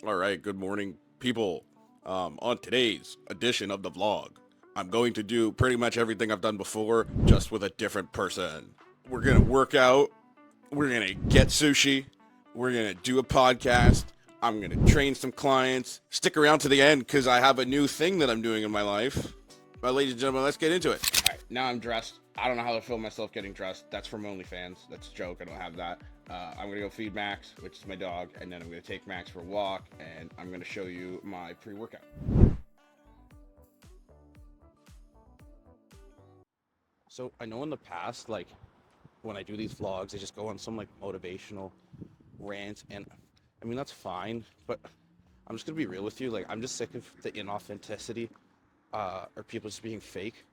All right, good morning, people. On today's edition of the vlog, I'm going to do pretty much everything I've done before, just with a different person. We're gonna work out, we're gonna get sushi, we're gonna do a podcast, I'm gonna train some clients. Stick around to the end because I have a new thing that I'm doing in my life. Well, ladies and gentlemen, let's get into it. All right, now I'm dressed. I don't know how to film myself getting dressed. That's from OnlyFans. That's a joke. I don't have that. I'm gonna go feed Max, which is my dog, and then I'm gonna take Max for a walk, and I'm gonna show you my pre-workout. So I know in the past, like when I do these vlogs, I just go on some like motivational rant, and I mean that's fine, but I'm just gonna be real with you. Like I'm just sick of the inauthenticity, or people just being fake.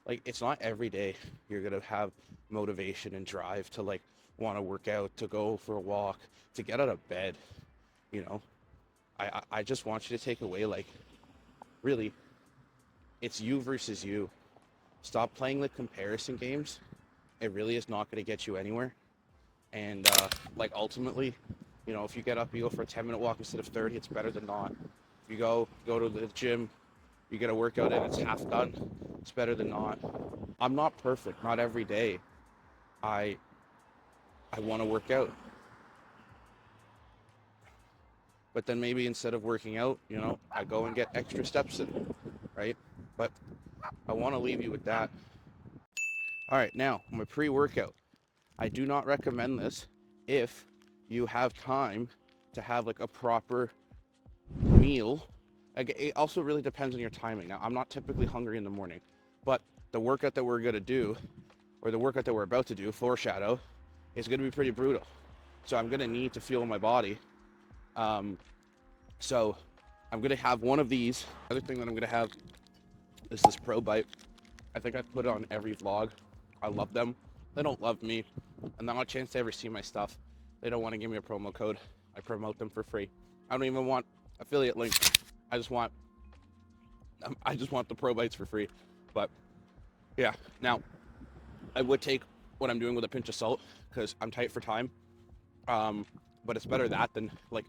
Like it's not every day you're gonna have motivation and drive to like want to work out, to go for a walk, to get out of bed. You know, I just want you to take away like really, it's you versus you. Stop playing the comparison games. It really is not going to get you anywhere. And like ultimately, you know, if you get up, you go for a 10-minute walk instead of 30, it's better than not. If you go to the gym, you get a workout in, it's half done, it's better than not. I'm not perfect, not every day. I want to work out. But then maybe instead of working out, you know, I go and get extra steps in, right? But I want to leave you with that. All right, now my pre-workout. I do not recommend this if you have time to have like a proper meal. It also really depends on your timing. Now, I'm not typically hungry in the morning, but the workout that we're gonna do, or the workout that we're about to do, foreshadow, is gonna be pretty brutal. So I'm gonna need to fuel my body. So I'm gonna have one of these. Other thing that I'm gonna have is this Pro Bite. I think I've put it on every vlog. I love them. They don't love me, and not a chance to ever see my stuff. They don't want to give me a promo code. I promote them for free. I don't even want affiliate links. I just want the Pro Bites for free. But yeah, now I would take what I'm doing with a pinch of salt because I'm tight for time. But it's better that than like,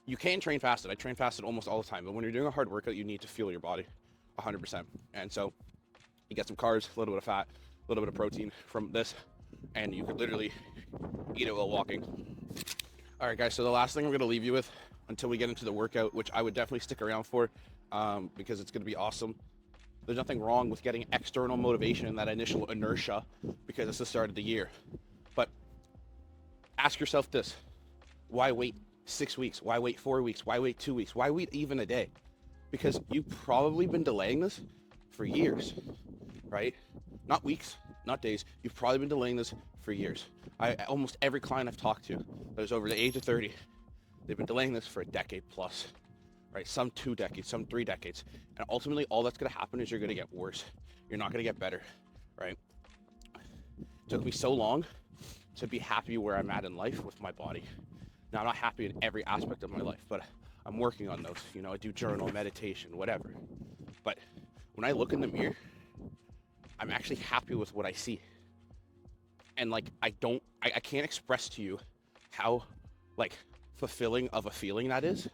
you can train fasted. I train fasted almost all the time, but when you're doing a hard workout, you need to fuel your body 100%. And so you get some carbs, a little bit of fat, a little bit of protein from this, and you could literally eat it while walking. All right, guys, so the last thing I'm gonna leave you with until we get into the workout, which I would definitely stick around for, because it's gonna be awesome. There's nothing wrong with getting external motivation and that initial inertia because it's the start of the year. But ask yourself this: why wait 6 weeks? Why wait 4 weeks? Why wait 2 weeks? Why wait even a day? Because you've probably been delaying this for years, right? Not weeks, not days. You've probably been delaying this for years. Almost every client I've talked to that is over the age of 30, they've been delaying this for a decade plus, right? Some 2 decades, some 3 decades. And ultimately, all that's gonna happen is you're gonna get worse. You're not gonna get better, right? It took me so long to be happy where I'm at in life with my body. Now, I'm not happy in every aspect of my life, but I'm working on those. You know, I do journal, meditation, whatever. But when I look in the mirror, I'm actually happy with what I see. And like, I can't express to you how like fulfilling of a feeling that is.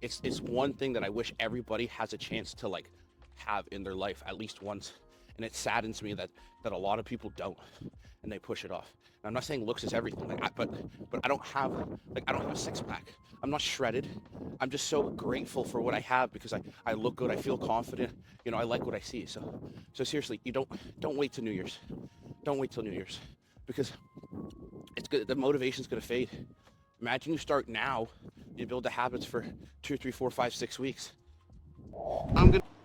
It's one thing that I wish everybody has a chance to like have in their life at least once. And it saddens me that a lot of people don't, and they push it off. And I'm not saying looks is everything, like but I don't have a six pack. I'm not shredded. I'm just so grateful for what I have because I look good. I feel confident. You know, I like what I see. So seriously, you don't wait till New Year's. Don't wait till New Year's because it's good. The motivation's gonna fade. Imagine you start now. You build the habits for 2, 3, 4, 5, 6 weeks.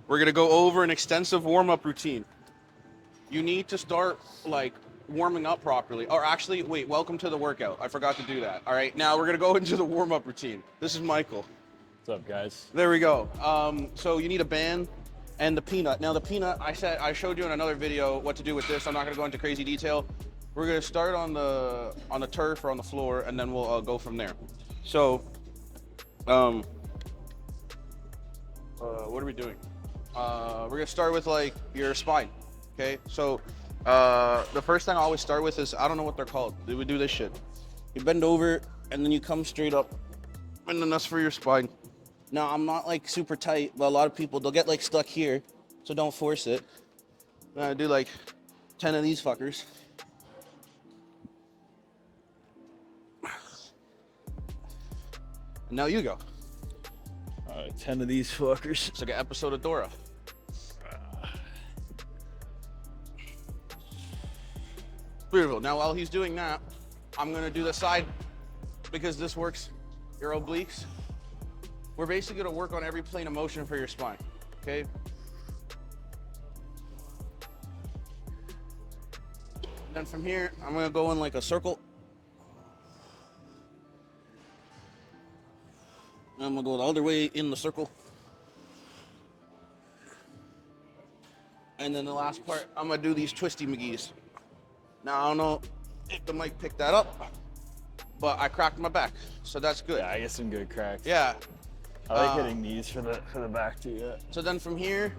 We're gonna go over an extensive warm-up routine. You need to start like warming up properly. Or actually, wait, welcome to the workout. I forgot to do that. All right, now we're gonna go into the warm-up routine. This is Michael. What's up, guys? There we go. So you need a band and the peanut. Now the peanut, I showed you in another video what to do with this. I'm not gonna go into crazy detail. We're gonna start on the turf or on the floor, and then we'll go from there. So, what are we doing? We're gonna start with like your spine. Okay, so the first thing I always start with is, I don't know what they're called. We do this shit. You bend over and then you come straight up, and then that's for your spine. Now, I'm not like super tight, but a lot of people, they'll get like stuck here, so don't force it. I'm gonna do like 10 of these fuckers. And now you go. All right, 10 of these fuckers. It's like an episode of Dora. Beautiful. Now, while he's doing that, I'm gonna do the side because this works your obliques. We're basically gonna work on every plane of motion for your spine, okay? Then from here, I'm gonna go in like a circle. And I'm gonna go the other way in the circle. And then the last part, I'm gonna do these twisty McGee's. Now, I don't know if the mic picked that up, but I cracked my back, so that's good. Yeah, I get some good cracks. Yeah. I like hitting these for the back too, yeah. So then from here,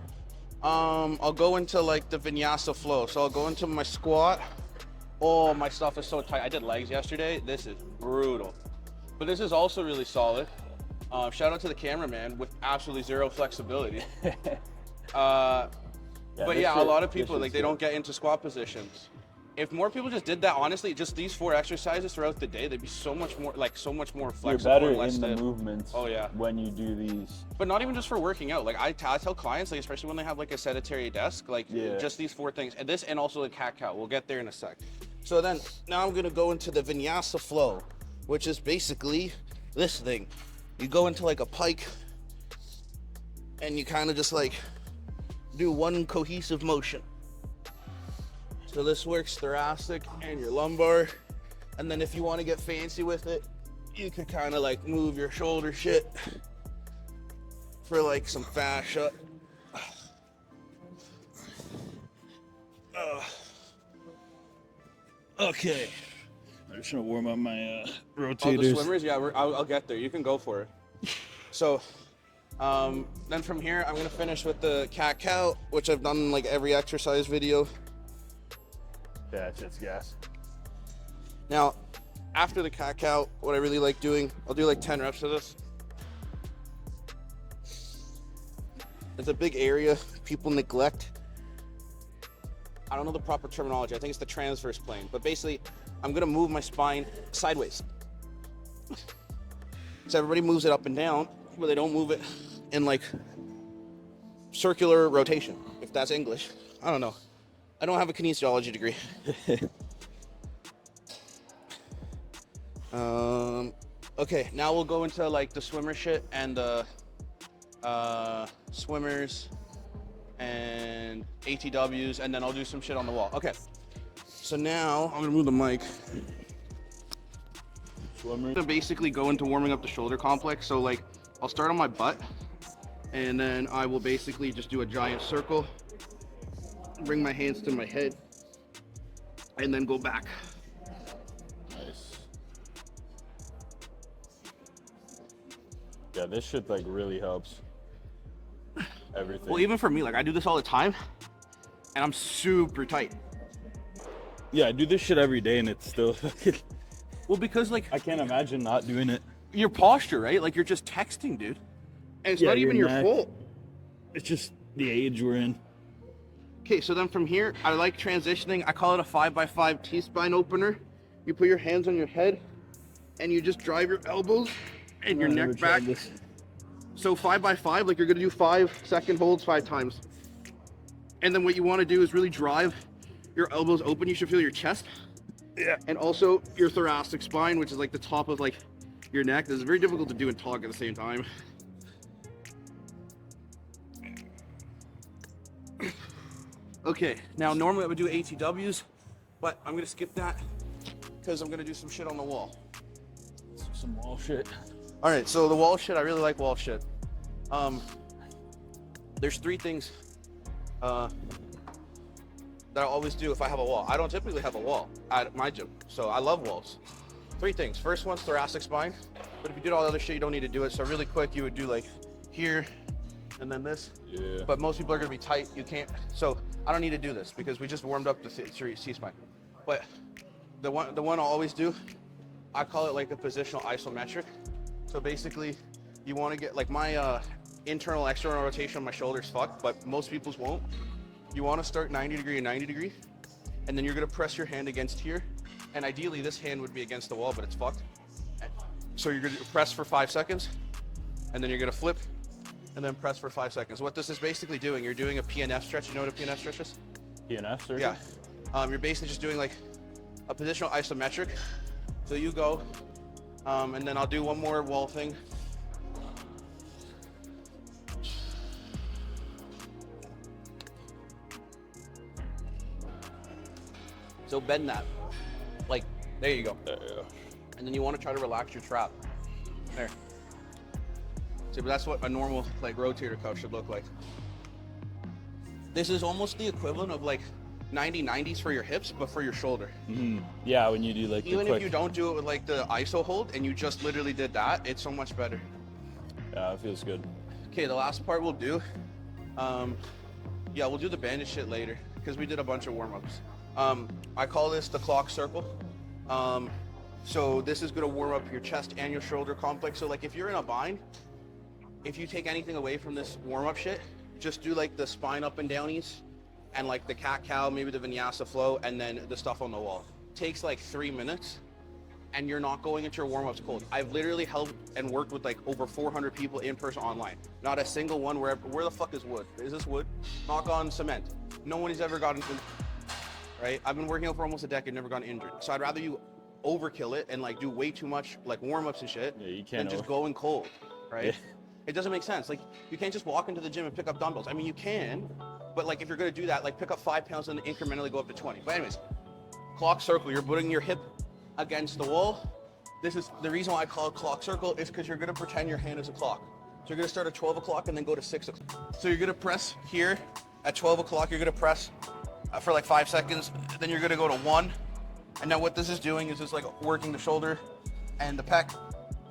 I'll go into like the vinyasa flow. So I'll go into my squat. Oh, my stuff is so tight. I did legs yesterday. This is brutal. But this is also really solid. Shout out to the cameraman with absolutely zero flexibility. But yeah, a lot of people, like, they don't get into squat positions. If more people just did that, honestly, just these 4 exercises throughout the day, they'd be so much more, like, so much more flexible. You're better and in the movements. Oh yeah. When you do these. But not even just for working out. Like I tell clients, like especially when they have like a sedentary desk, like just these 4 things, and this, and also the cat-cow. We'll get there in a sec. So then now I'm gonna go into the vinyasa flow, which is basically this thing. You go into like a pike, and you kind of just like do one cohesive motion. So this works thoracic and your lumbar. And then if you want to get fancy with it, you could kind of like move your shoulder shit for like some fascia. Okay. I'm just gonna warm up my rotators. Oh, the swimmers? Yeah, I'll get there. You can go for it. So, then from here, I'm gonna finish with the cat-cow, which I've done in like every exercise video. Yeah, it's just gas. Now, after the cat-cow, what I really like doing, I'll do like 10 reps of this. It's a big area people neglect. I don't know the proper terminology. I think it's the transverse plane. But basically, I'm gonna move my spine sideways. So everybody moves it up and down, but they don't move it in like circular rotation, if that's English. I don't know. I don't have a kinesiology degree. Okay, now we'll go into like the swimmer shit and the swimmers and ATWs, and then I'll do some shit on the wall. Okay, so now I'm gonna move the mic. Swimmers. I'm gonna basically go into warming up the shoulder complex. So like, I'll start on my butt, and then I will basically just do a giant circle, bring my hands to my head, and then go back. Nice. Yeah, this shit like really helps. Everything. Well, even for me, like I do this all the time, and I'm super tight. Yeah, I do this shit every day, and it's still fucking. Well, because like I can't imagine not doing it. Your posture, right? Like you're just texting, dude, and it's not even your fault. It's just the age we're in. Okay, so then from here, I like transitioning. I call it a 5x5 T-spine opener. You put your hands on your head, and you just drive your elbows and your neck back. So 5x5, like you're gonna do 5-second holds 5 times. And then what you wanna do is really drive your elbows open. You should feel your chest. Yeah. And also your thoracic spine, which is like the top of like your neck. This is very difficult to do and talk at the same time. Okay, now normally I would do ATWs, but I'm gonna skip that because I'm gonna do some shit on the wall. Some wall shit. All right, so the wall shit, I really like wall shit. There's 3 things that I always do if I have a wall. I don't typically have a wall at my gym, so I love walls. 3 things. First one's thoracic spine, but if you did all the other shit, you don't need to do it. So really quick, you would do like here, and then this. Yeah. But most people are gonna be tight. You can't. So I don't need to do this because we just warmed up the C-spine. But the one I'll always do, I call it like a positional isometric. So basically, you want to get like my internal external rotation on my shoulders fucked, but most people's won't. You want to start 90 degree and 90 degree, and then you're gonna press your hand against here, and ideally this hand would be against the wall, but it's fucked. So you're gonna press for 5 seconds, and then you're gonna flip, and then press for 5 seconds. What this is basically doing, you're doing a PNF stretch. You know what a PNF stretch is? PNF stretch? Yeah. You're basically just doing like a positional isometric. So you go, and then I'll do one more wall thing. So bend that, like, there you go. There you go. And then you want to try to relax your trap. There. See, but that's what a normal like rotator cuff should look like. This is almost the equivalent of like 90-90s for your hips, but for your shoulder. Mm-hmm. Yeah, when you do like Even the quick... if you don't do it with like the ISO hold and you just literally did that, it's so much better. Yeah, it feels good. Okay, the last part we'll do, yeah, we'll do the bandage shit later because we did a bunch of warm-ups. I call this the clock circle. So this is gonna warm up your chest and your shoulder complex. So like if you're in a bind, if you take anything away from this warm-up shit, just do like the spine up and downies and like the cat-cow, maybe the vinyasa flow, and then the stuff on the wall. Takes like 3 minutes and you're not going into your warm-ups cold. I've literally helped and worked with like over 400 people in person online. Not a single one where the fuck is wood? Is this wood? Knock on cement. No one has ever gotten, right? I've been working out for almost a decade, never gotten injured. So I'd rather you overkill it and like do way too much like warm-ups and shit than just going cold, right? Yeah. It doesn't make sense. Like you can't just walk into the gym and pick up dumbbells. I mean, you can, but like if you're gonna do that, like pick up 5 pounds and then incrementally go up to 20. But anyways, clock circle, you're putting your hip against the wall. This is the reason why I call it clock circle is because you're gonna pretend your hand is a clock. So you're gonna start at 12 o'clock and then go to 6 o'clock. So you're gonna press here at 12 o'clock, you're gonna press for like 5 seconds, then you're gonna go to 1. And now what this is doing is it's like working the shoulder and the pec,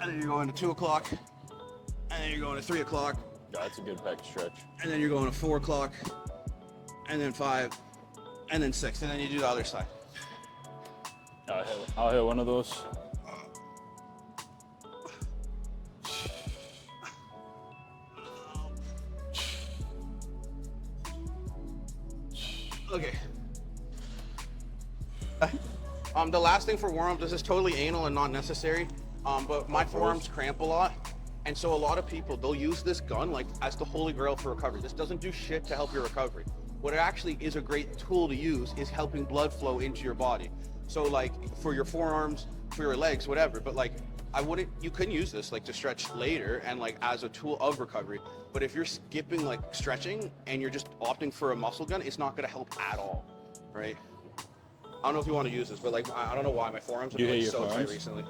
and then you're going to 2 o'clock, and then you're going to 3 o'clock. Yeah, that's a good pec stretch. And then you're going to 4 o'clock, and then 5, and then 6, and then you do the other side. I'll hit one of those. Okay. The last thing for warm-up, this is totally anal and not necessary, but my forearms cramp a lot, and so a lot of people, they'll use this gun like as the holy grail for recovery. This doesn't do shit to help your recovery. What it actually is a great tool to use is helping blood flow into your body. So like for your forearms, for your legs, whatever, but like you couldn't use this like to stretch later and like as a tool of recovery, but if you're skipping like stretching and you're just opting for a muscle gun, it's not gonna help at all, right? I don't know if you want to use this, but like I don't know why my forearms have been like so tight recently.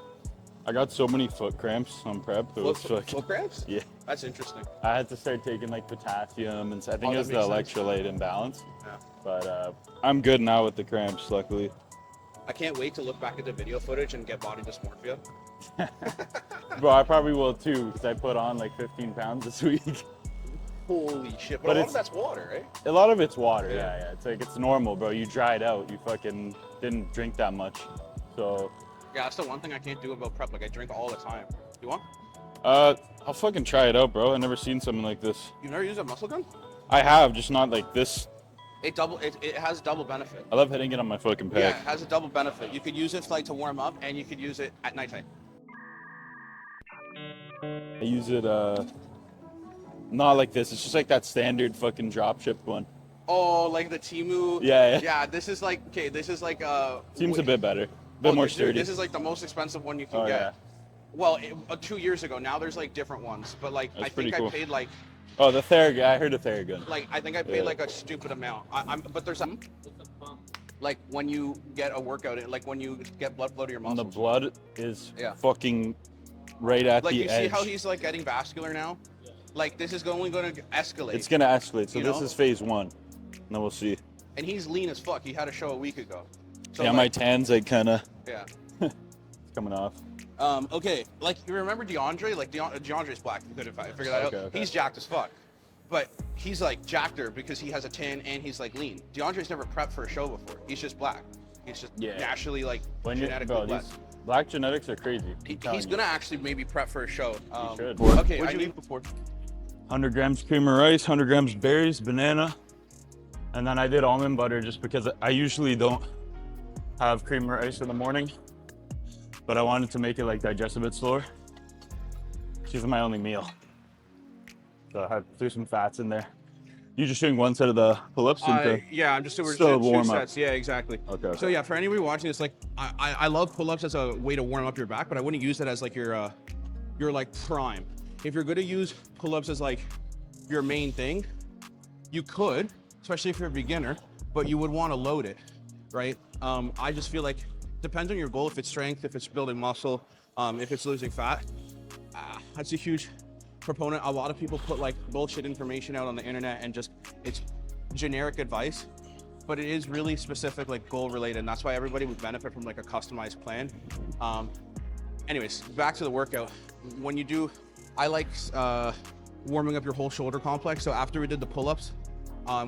I got so many foot cramps on prep. Foot cramps? Yeah. That's interesting. I had to start taking like potassium, and I think it was the electrolyte imbalance. Yeah. But I'm good now with the cramps, luckily. I can't wait to look back at the video footage and get body dysmorphia. Bro, I probably will too, because I put on like 15 pounds this week. Holy shit. But a lot of that's water, right? A lot of it's water, yeah. It's like, it's normal, bro. You dried out. You fucking didn't drink that much. So. Yeah, that's the one thing I can't do about prep. Like, I drink all the time. You want? I'll fucking try it out, bro. I've never seen something like this. You've never used a muscle gun? I have, just not like this. It has double benefit. I love hitting it on my fucking pec. Yeah, it has a double benefit. You could use it like to warm up, and you could use it at nighttime. I use it, not like this. It's just like that standard fucking drop ship one. Oh, like the Temu? Yeah. Yeah, this is like, okay, this is like, seems a bit better. A bit more sturdy. This is like the most expensive one you can get. Yeah. Well, 2 years ago. Now there's like different ones, but like I think I paid like. Oh, the Theragun. I heard of Theragun. Like I think I paid like a stupid amount. But there's some. Like when you get a workout, like when you get blood flow to your muscles. And the blood is fucking right at the edge. Like you see how he's like getting vascular now? Like this is only going to escalate. It's going to escalate. So this is phase 1. Now we'll see. And he's lean as fuck. He had a show a week ago. So yeah, like, my tan's like kind of. Yeah. It's coming off. Okay, like you remember DeAndre? Like DeAndre's black. You could figure that out. Okay. He's jacked as fuck, but he's like jackeder because he has a tan and he's like lean. DeAndre's never prepped for a show before. He's just black. He's just naturally like genetically black. Black genetics are crazy. He's gonna actually maybe prep for a show. He should. Okay, What'd you eat before? 100 grams cream of rice, 100 grams berries, banana, and then I did almond butter just because I usually don't have cream of rice in the morning, but I wanted to make it like digest a bit slower. She's my only meal. So I threw some fats in there. You just doing one set of the pull-ups? Yeah, I'm just doing Still two warm up. sets. Yeah, exactly. Okay. So yeah, for anybody watching this, like I love pull-ups as a way to warm up your back, but I wouldn't use that as like your like prime. If you're going to use pull-ups as like your main thing, you could, especially if you're a beginner, but you would want to load it, right? I just feel like depends on your goal. If it's strength, if it's building muscle, if it's losing fat, that's a huge proponent. A lot of people put like bullshit information out on the internet and just it's generic advice, but it is really specific, like goal related, and that's why everybody would benefit from like a customized plan. Anyways, back to the workout. When you do, I like warming up your whole shoulder complex. So after we did the pull-ups,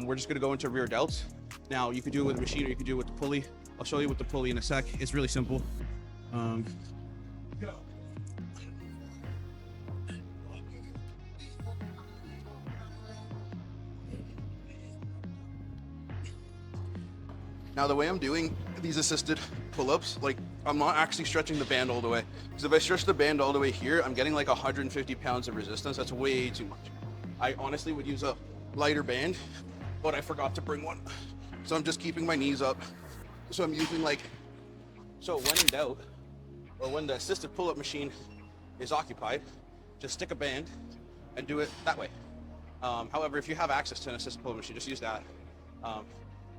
we're just gonna go into rear delts. Now you could do it with a machine or you could do it with the pulley. I'll show you with the pulley in a sec. It's really simple. Go. Now the way I'm doing these assisted pull-ups, like I'm not actually stretching the band all the way. Because if I stretch the band all the way here, I'm getting like 150 pounds of resistance. That's way too much. I honestly would use a lighter band, but I forgot to bring one. So I'm just keeping my knees up. So I'm using like, so when in doubt, or when the assisted pull-up machine is occupied, just stick a band and do it that way. However, if you have access to an assisted pull-up machine, just use that.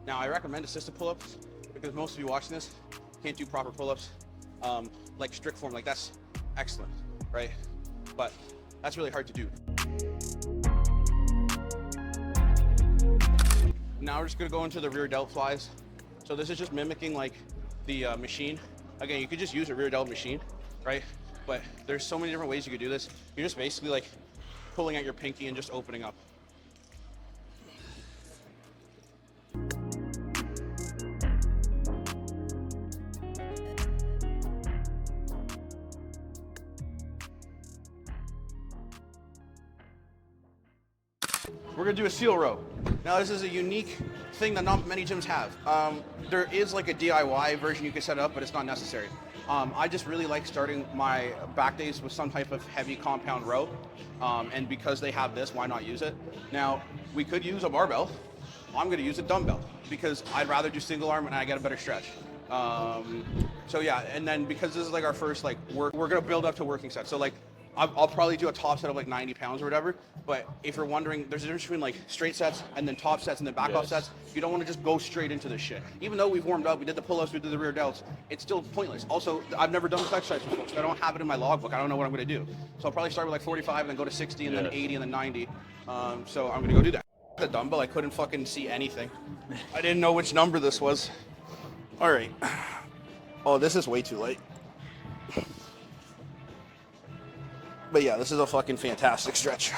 Now I recommend assisted pull-ups because most of you watching this can't do proper pull-ups, like strict form, like that's excellent, right? But that's really hard to do. Now we're just gonna go into the rear delt flies. So this is just mimicking like the machine. Again, you could just use a rear delt machine, right? But there's so many different ways you could do this. You're just basically like pulling at your pinky and just opening up. We're gonna do a seal row. Now this is a unique thing that not many gyms have. There is like a DIY version you can set up, but it's not necessary. I just really like starting my back days with some type of heavy compound row. And because they have this, why not use it? Now, we could use a barbell. I'm gonna use a dumbbell because I'd rather do single arm and I get a better stretch. So yeah, and then because this is like our first like we're gonna build up to working set. So like I'll probably do a top set of like 90 pounds or whatever. But if you're wondering, there's a difference between like straight sets and then top sets and then back off sets. You don't want to just go straight into this shit. Even though we've warmed up, we did the pull-ups, we did the rear delts, it's still pointless. Also, I've never done this exercise before, so I don't have it in my logbook. I don't know what I'm gonna do. So I'll probably start with like 45 and then go to 60 and then 80 and then 90. So I'm gonna go do that. The dumbbell, I couldn't fucking see anything. I didn't know which number this was. All right. Oh, this is way too late. But yeah, this is a fucking fantastic stretch.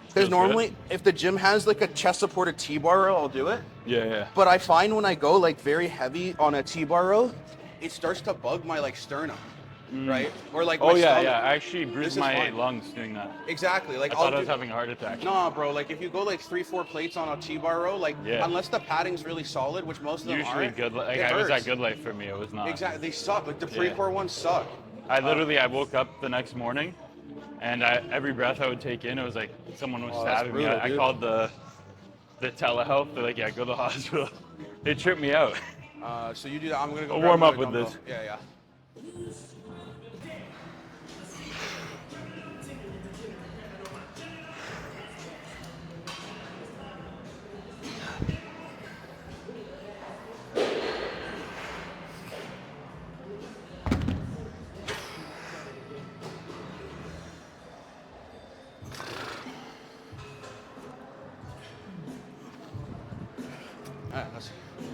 Because normally, if the gym has like a chest supported T-bar row, I'll do it. Yeah. But I find when I go like very heavy on a T-bar row, it starts to bug my like sternum, right? Or like my stomach. I actually bruised my lungs doing that. Exactly. Like I thought I was having a heart attack. Nah, bro. Like if you go like 3-4 plates on a T-bar row, like unless the padding's really solid, which most of them usually aren't. Good. Like I was at Good Life for me. It was not. Exactly. They suck. Like the pre-core ones suck. I woke up the next morning. And every breath I would take in, it was like someone was stabbing me. I called the telehealth. They're like, yeah, go to the hospital. They tripped me out. So you do that. I'm going to go warm up with dumbbell. this. Yeah.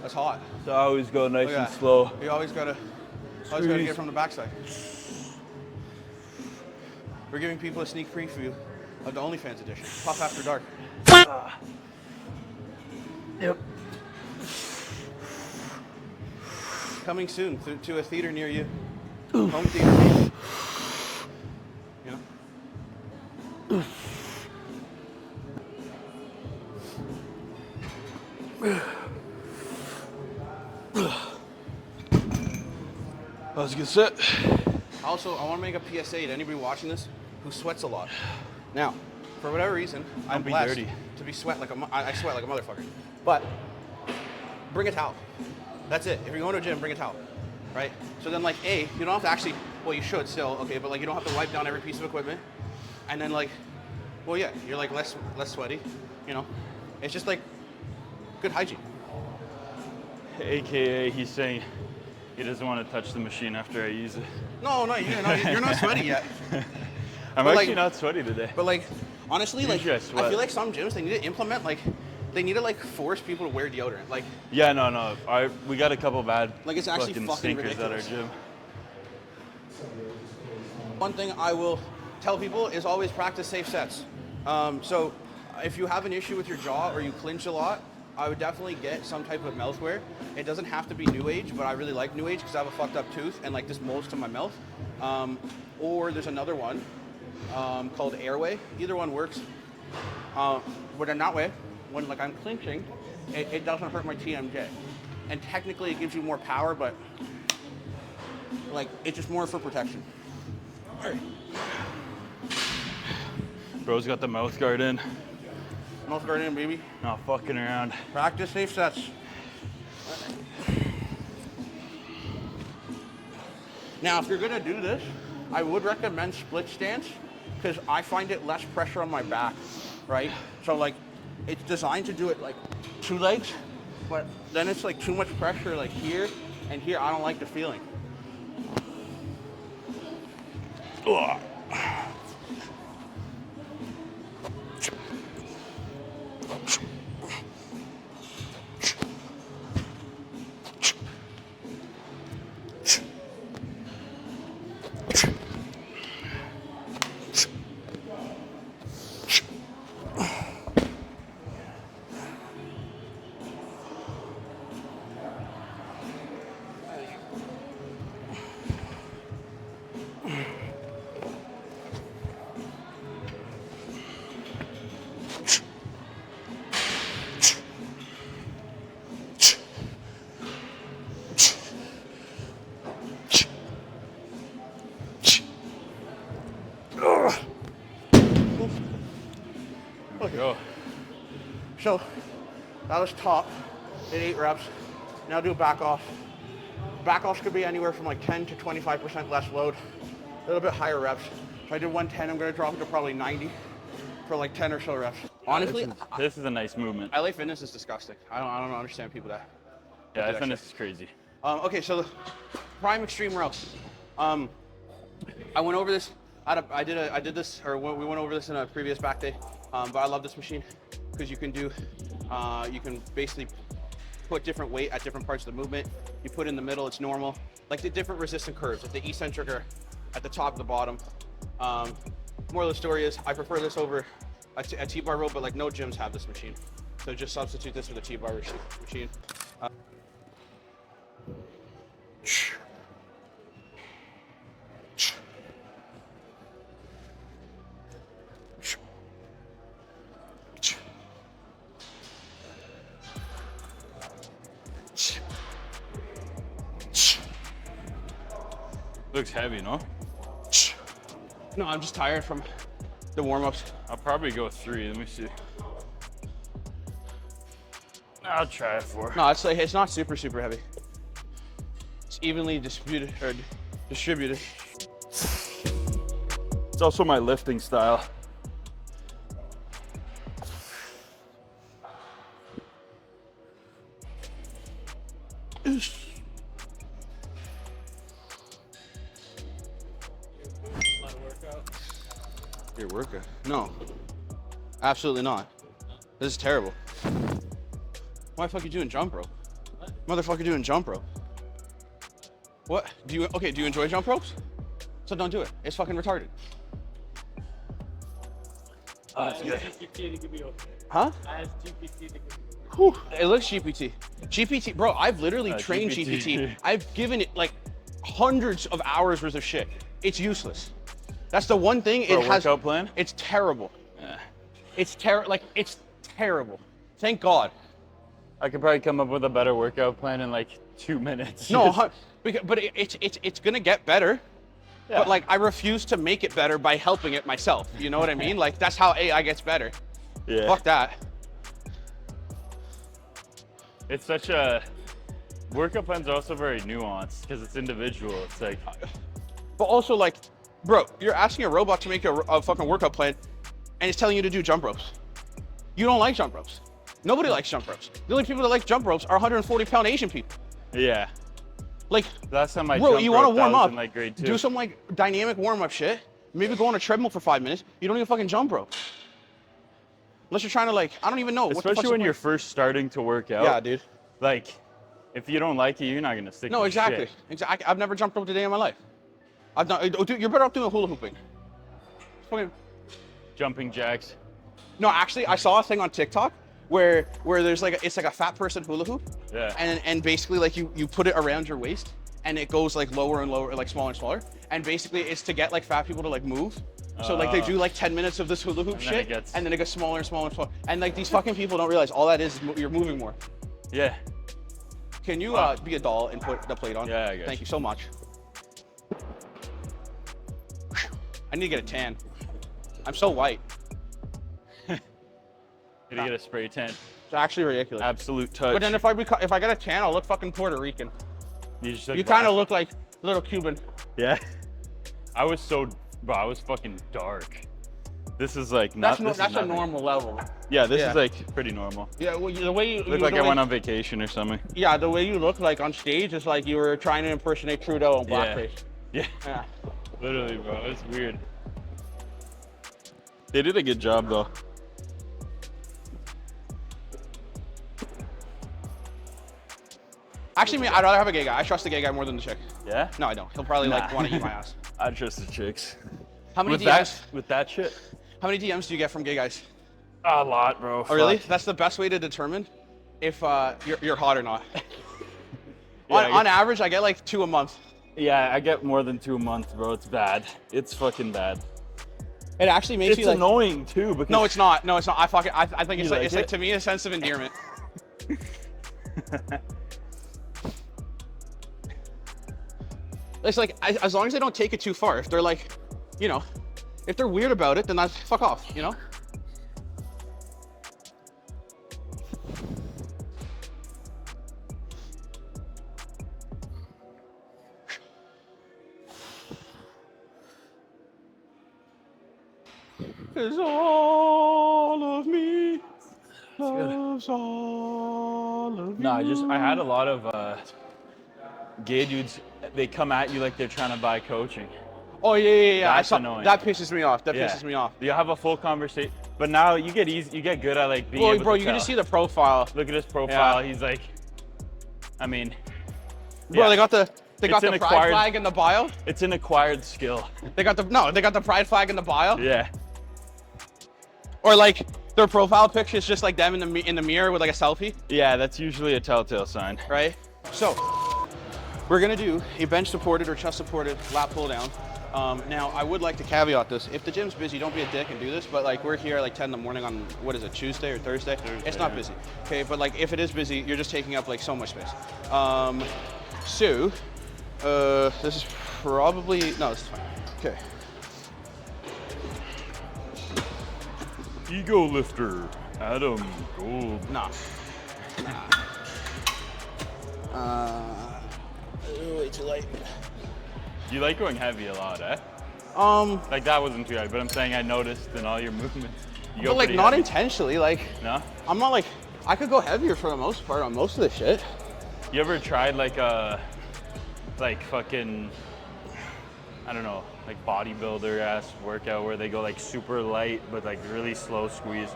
That's hot. So I always go nice and slow. You always gotta get it from the backside. We're giving people a sneak preview of the OnlyFans edition. Puff After Dark. Yep. Coming soon to a theater near you. home theater maybe. You know? That was a good set. Also, I want to make a PSA to anybody watching this who sweats a lot. Now, for whatever reason, I'm be blessed dirty. to be sweat like I sweat like a motherfucker. But bring a towel. That's it. If you're going to a gym, bring a towel, right? So then, like, you don't have to actually. Well, you should still, okay, but like you don't have to wipe down every piece of equipment. And then like, well, yeah, you're like less sweaty. You know, it's just like good hygiene. AKA, he's saying he doesn't want to touch the machine after I use it. No, you're not sweaty yet. I'm But, actually like- not sweaty today. But like, honestly, like Usually I I sweat. feel like some gyms they need to implement like they need to like force people to wear deodorant. Like Yeah, no. We got a couple bad Like, it's actually fucking stinkers at our ridiculous. gym. one thing I will tell people is always practice safe sets. So if you have an issue with your jaw or you clinch a lot, I would definitely get some type of mouthwear. It doesn't have to be New Age, but I really like New Age because I have a fucked up tooth and like this molds to my mouth. Or there's another one called Airway. Either one works. But in that way, when like I'm clinching, it doesn't hurt my TMJ. And technically it gives you more power, but like it's just more for protection. All right. Bro's got the mouth guard in. Mouth guard in, baby. Not fucking around. Practice safe sets. Now, if you're gonna do this, I would recommend split stance because I find it less pressure on my back, right? So like, it's designed to do it like 2 legs, but then it's like too much pressure like here and here. I don't like the feeling. Ugh. Go. So that was top, did 8 reps. Now do back off. Back offs could be anywhere from like 10 to 25% less load, a little bit higher reps. If I did 110, I'm gonna drop it to probably 90 for like 10 or so reps. Honestly, This is a nice movement. LA Fitness is disgusting. I don't understand people that. Yeah, do I that think shit. this is crazy. Okay, so the prime extreme rows. I went over this. I did this, or we went over this in a previous back day. But I love this machine because you can do, you can basically put different weight at different parts of the movement. You put in the middle, it's normal. Like the different resistant curves, like the eccentric are at the top, the bottom. Moral of the story is I prefer this over a T-bar row, but like no gyms have this machine. So just substitute this for the T-bar machine. Looks heavy, no? No, I'm just tired from the warm-ups. I'll probably go 3. Let me see. I'll try it 4. No, it's like it's not super heavy. It's evenly distributed. It's also my lifting style. Your workout? No, absolutely not. This is terrible. Why the fuck you doing jump rope? Motherfucker doing jump rope. What? Do you enjoy jump ropes? So don't do it. It's fucking retarded. That's good. Huh? Whew, it looks GPT. GPT, bro, I've literally trained GPT. GPT. I've given it like hundreds of hours worth of shit. It's useless. That's the one thing For it a has. workout plan? It's terrible. Yeah. It's it's terrible. Thank God. I could probably come up with a better workout plan in like 2 minutes. No, but it's gonna get better. Yeah. But like I refuse to make it better by helping it myself. You know what I mean? Like that's how AI gets better. Yeah. Fuck that. It's such a workout plans are also very nuanced because it's individual. It's like, But also like, bro, you're asking a robot to make a fucking workout plan, and it's telling you to do jump ropes. You don't like jump ropes. Nobody likes jump ropes. The only people that like jump ropes are 140-pound Asian people. yeah. Like, Last time I bro, jumped you want to rope, warm that was up, in like grade 2. do some like dynamic warm-up shit. Maybe go on a treadmill for 5 minutes. You don't even fucking jump rope. Unless you're trying to like, I don't even know. What the fuck's Especially when the you're point? first starting to work out. Yeah, dude. Like, if you don't like it, you're not gonna stick. No, with exactly. shit. Exactly. I've never jumped rope a day in my life. I've done. Oh, dude, you're better off doing hula hooping. Fucking. Jumping jacks. No, actually, I saw a thing on TikTok where there's like it's like a fat person hula hoop. Yeah. And basically like you put it around your waist and it goes like lower and lower, like smaller and smaller. And basically it's to get like fat people to like move. So like they do like 10 minutes of this hula hoop And then shit, it gets- and then it gets smaller and smaller and smaller. And like these fucking people don't realize all that is you're moving more. Yeah. Can you be a doll and put the plate on? Yeah, I guess. Thank you so much. I need to get a tan. I'm so white. Gonna get a spray tan. It's actually ridiculous. Absolute touch. But then if I get a tan, I'll look fucking Puerto Rican. you just You kind of look like a little Cuban. Yeah. I was fucking dark. This is like not. That's a normal level. Yeah, this Yeah. is like pretty normal. Yeah, well, the way you Look like I went on vacation or something. Yeah, the way you look like on stage is like you were trying to impersonate Trudeau in blackface. Yeah. Yeah. Literally, bro. It's weird. They did a good job though. Actually, I'd rather have a gay guy. I trust the gay guy more than the chick. Yeah? No, I don't. He'll probably like Nah. want to eat my ass. I trust the chicks. How many With DMs? that shit? How many DMs do you get from gay guys? A lot, bro. Oh, really? Fuck. That's the best way to determine if you're hot or not. Yeah, on average, I get like 2 a month. Yeah, I get more than 2 a month, bro. It's bad. It's fucking bad. It actually makes It's me like. annoying too because No, it's not. No, it's not. I think it's You like like it's like it? to me a sense of endearment. It's like as long as they don't take it too far. If they're like, you know, if they're weird about it, then that's fuck off. You know. Is all of me loves all of No, you. I had a lot of gay dudes. They come at you like they're trying to buy coaching. Oh yeah. That's annoying. That pisses me off. That Yeah. pisses me off. You have a full conversation, but now you get good at like being Well, able bro, to you can tell. just see the profile. Look at his profile. Yeah. He's like, I mean, Bro, yeah. they got the It's an pride acquired- flag in the bio. It's an acquired skill. They got the pride flag in the bio. Yeah. Or like their profile picture is just like them in the mirror with like a selfie, Yeah, that's usually a telltale sign. right? So we're gonna do a bench supported or chest supported lat pull down. Now I would like to caveat this: if the gym's busy, don't be a dick and do this. But like we're here at like 10 in the morning on what is it, Tuesday or Thursday? It's not yeah. busy, okay? But like if it is busy, you're just taking up like so much space. This is probably no, this is fine. Okay. Ego lifter, Adam Gold. Nah. Way too light. You like going heavy a lot, eh? Like that wasn't too heavy, but I'm saying I noticed in all your movements. You go But like pretty not heavy. intentionally. Like No? I'm not like I could go heavier for the most part on most of the shit. You ever tried like fucking, I don't know, like bodybuilder ass workout where they go like super light but like really slow squeeze?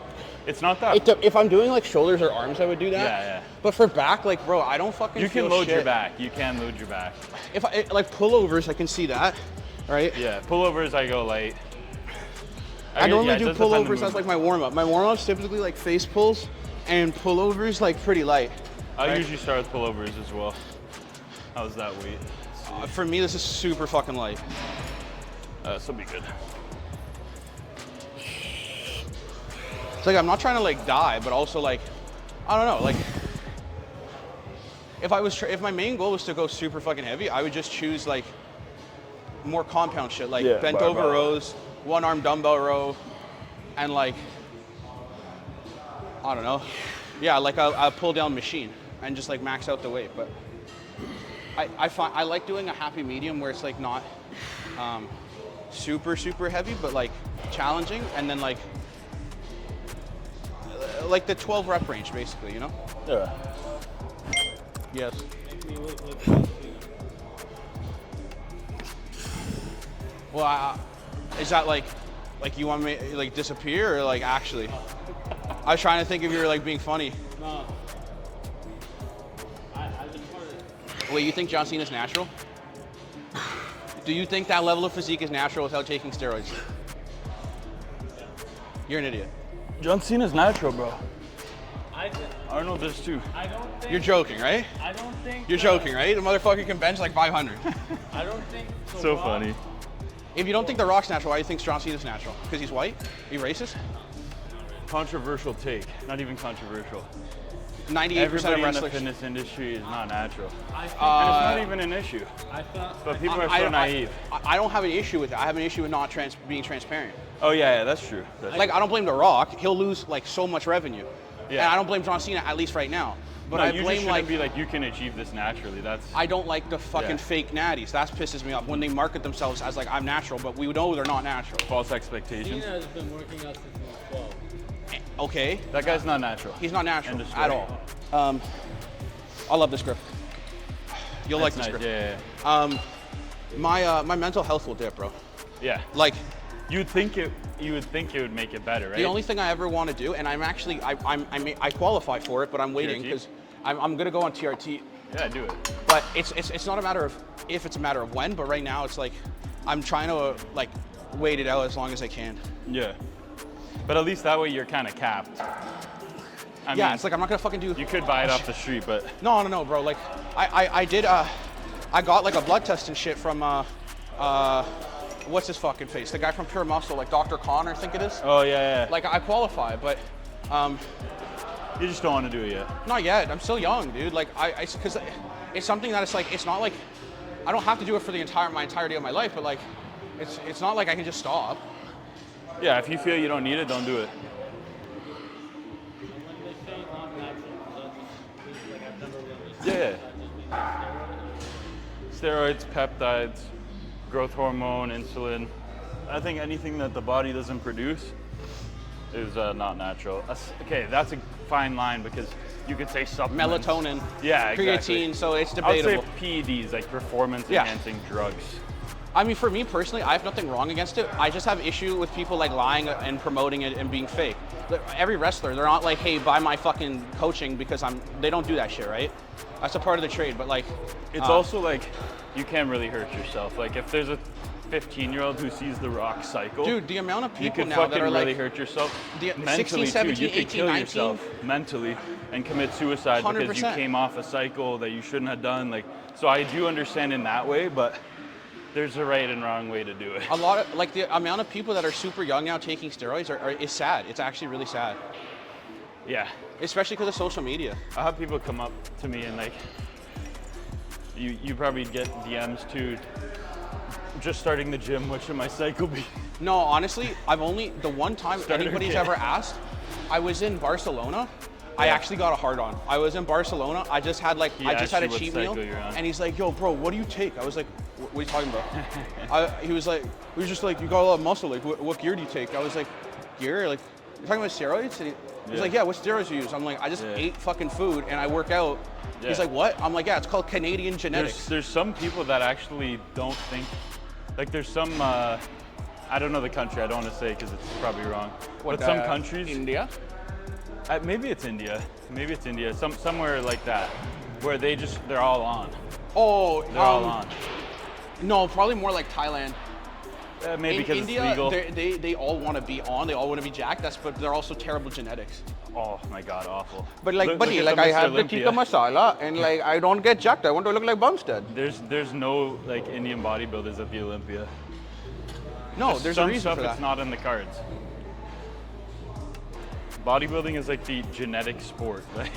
It's not that. If I'm doing like shoulders or arms, I would do that. Yeah. But for back, like bro, I don't fucking. You feel can load shit. your back. You can load your back. If I like pullovers, I can see that, right? Yeah, pullovers I go light. I normally it do does depend on the pullovers as like movement. my warm up. My warm up's typically like face pulls, and pullovers like pretty light. I right? usually start with pullovers as well. How's that weight? For me, this is super fucking light. This will be good. It's like I'm not trying to like die, but also like, I don't know, like if my main goal was to go super fucking heavy, I would just choose like more compound shit, like bent over rows, one arm dumbbell row, and like, I don't know. Yeah, like a pull down machine and just like max out the weight. But I find I like doing a happy medium where it's like not super heavy, but like challenging, and then like the 12 rep range basically, you know? Yeah. Yes. Well, is that like you want me to like disappear, or like actually? I was trying to think if you were like being funny. No. I just wanted. Wait, you think John Cena's natural? Do you think that level of physique is natural without taking steroids? You're an idiot. John Cena's natural, bro. I Arnold is too. don't think. You're joking, right? I don't think. You're joking, right? The motherfucker can bench like 500. I don't think. So Rock- funny. If you don't think The Rock's natural, why do you think John Cena's natural? Because he's white? Are you racist? Controversial take. Not even controversial. 98% Everybody of in the wrestlers. fitness industry is not natural. I think. And it's not even an issue. I thought. But people are so naive. I don't have an issue with it. I have an issue with not being transparent. Oh yeah, that's true. That's Like, I don't blame The Rock. He'll lose like so much revenue. Yeah. And I don't blame John Cena, at least right now. But no, I you just blame shouldn't like be like, you can achieve this naturally. That's I don't like the fucking Yeah. fake natties. That pisses me off when they market themselves as like I'm natural, but we know they're not natural. false expectations. Cena has been working out since he was 12. Okay, That guy's not natural. he's not natural End of at story. all. I love this grip. You'll like That's this nice. grip. Yeah. My mental health will dip, bro. Yeah. Like You would think it would make it better, right? the only thing I ever want to do, and I'm actually I qualify for it, but I'm waiting TRT? because I'm gonna go on TRT. Yeah, do it. But it's not a matter of if, it's a matter of when. But right now it's like I'm trying to like wait it out as long as I can. Yeah. But at least that way you're kind of capped. I Yeah, mean, it's like I'm not gonna fucking do. you could buy it off the street, but No, bro. Like I did. I got like a blood test and shit from what's his fucking face? The guy from Pure Muscle, like Dr. Khan, I think it is. oh yeah. Like I qualify, but You just don't want to do it yet. not yet. I'm still young, dude. Like because it's something that it's like it's not like I don't have to do it for my entirety of my life, but like it's not like I can just stop. Yeah, if you feel you don't need it, don't do it. When they say not natural, that's like I've never really. Yeah. Steroids, peptides, growth hormone, insulin. I think anything that the body doesn't produce is not natural. Okay, that's a fine line because you could say supplements. Melatonin, Yeah, exactly. creatine, so it's I would debatable. say PEDs, like performance-enhancing drugs. I mean, for me personally, I have nothing wrong against it. I just have issue with people like lying and promoting it and being fake. Every wrestler, they're not like, hey, buy my fucking coaching because they don't do that shit, right? That's a part of the trade, but like. It's also like, you can't really hurt yourself. Like if there's a 15-year-old who sees The Rock cycle, Dude, the amount of you people could now fucking that are really like. hurt yourself The mentally 16, 17, too. You could 18, kill 19. yourself mentally and commit suicide because you 100%. came off a cycle that you shouldn't have done. Like, so I do understand in that way, but there's a right and wrong way to do it. A lot of, like the amount of people that are super young now taking steroids is sad. It's actually really sad. Yeah. Especially because of social media. I have people come up to me and like, you probably get DMs too. Just starting the gym, what should my cycle be? No, honestly, the one time Starter anybody's kit. ever asked, I was in Barcelona. I Yeah. actually got a hard on. I was in Barcelona. I just had He I just had a asked you cheat what meal, cycle you're on. and he's like, "Yo, bro, what do you take?" I was like, "What are you talking about?" He was just like, "You got a lot of muscle. Like, what gear do you take?" I was like, "Gear? Like, you're talking about steroids?" And he's Yeah. like, "Yeah, what steroids do you use?" I'm like, "I just Yeah. ate fucking food and I work out." He's Yeah. like, "What?" I'm like, "Yeah, it's called Canadian genetics." There's some people that actually don't think, like there's some, I don't know the country, I don't want to say because it's probably wrong. But some countries, India. maybe it's India, somewhere like that, where they're all on. Oh, They're all on. no, probably more like Thailand. Maybe In because India, it's legal. they all want to be on. They all want to be jacked. But they're also terrible genetics. Oh my God, awful. But like, Look buddy, at like the I Mr. have the Olympia. tikka masala, and like I don't get jacked. I want to look like Bumstead. There's no like Indian bodybuilders at the Olympia. No, there's a some reason stuff for that. it's not in the cards. Bodybuilding is like the genetic sport. Like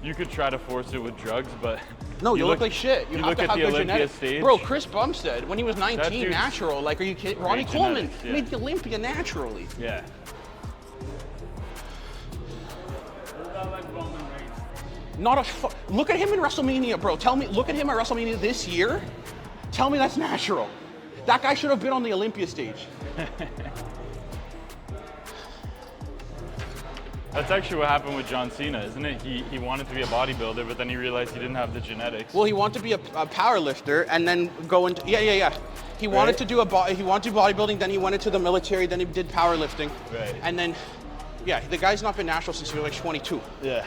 you could try to force it with drugs, but No, you look like shit. You have look to at have the good Olympia genetics. stage. Bro, Chris Bumstead, when he was 19, dude's natural. Like, are you kidding? Ronnie great Coleman genetics, yeah. made the Olympia naturally. Yeah. What about like Roman Reigns? Not a look at him in WrestleMania, bro. Tell me, look at him at WrestleMania this year. Tell me that's natural. That guy should have been on the Olympia stage. That's actually what happened with John Cena, isn't it? He wanted to be a bodybuilder, but then he realized he didn't have the genetics. Well, he wanted to be a power lifter and then go into yeah. He wanted to do he wanted to do bodybuilding, then he went into the military, then he did powerlifting. Right. And then yeah, the guy's not been natural since he was like 22. Yeah.